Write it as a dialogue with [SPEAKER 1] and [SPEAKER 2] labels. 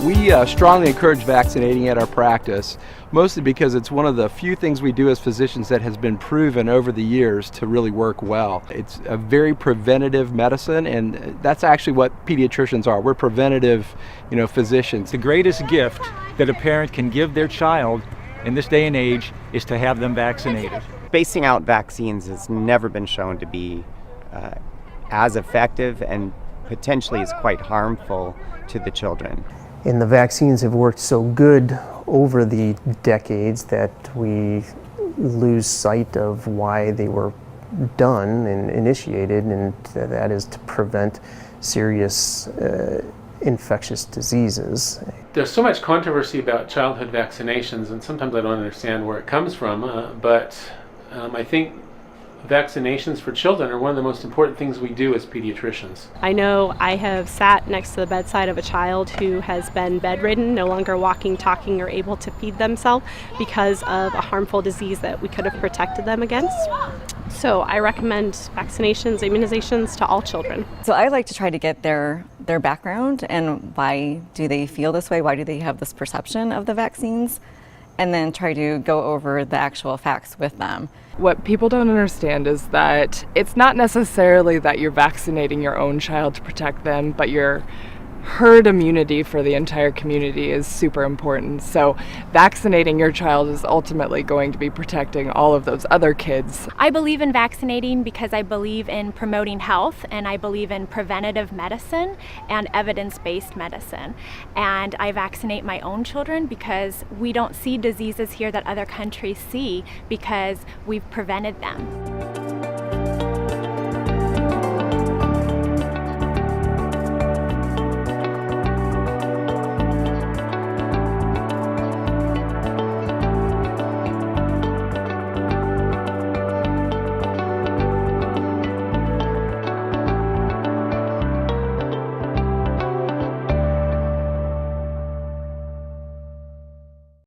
[SPEAKER 1] We strongly encourage vaccinating at our practice, mostly because it's one of the few things we do as physicians that has been proven over the years to really work well. It's a very preventative medicine, and that's actually what pediatricians are. We're preventative, physicians.
[SPEAKER 2] The greatest gift that a parent can give their child in this day and age is to have them vaccinated.
[SPEAKER 3] Spacing out vaccines has never been shown to be as effective and potentially is quite harmful to the children.
[SPEAKER 4] And the vaccines have worked so good over the decades that we lose sight of why they were done and initiated, and that is to prevent serious infectious diseases.
[SPEAKER 5] There's so much controversy about childhood vaccinations, and sometimes I don't understand where it comes from, but I think vaccinations for children are one of the most important things we do as pediatricians.
[SPEAKER 6] I know I have sat next to the bedside of a child who has been bedridden, no longer walking, talking, or able to feed themselves because of a harmful disease that we could have protected them against. So I recommend vaccinations, immunizations to all children.
[SPEAKER 7] So I like to try to get their background and why do they feel this way, why do they have this perception of the vaccines, and then try to go over the actual facts with them.
[SPEAKER 8] What people don't understand is that it's not necessarily that you're vaccinating your own child to protect them, but your herd immunity for the entire community is super important. So vaccinating your child is ultimately going to be protecting all of those other kids.
[SPEAKER 9] I believe in vaccinating because I believe in promoting health, and I believe in preventative medicine and evidence-based medicine. And I vaccinate my own children because we don't see diseases here that other countries see because we've prevented them.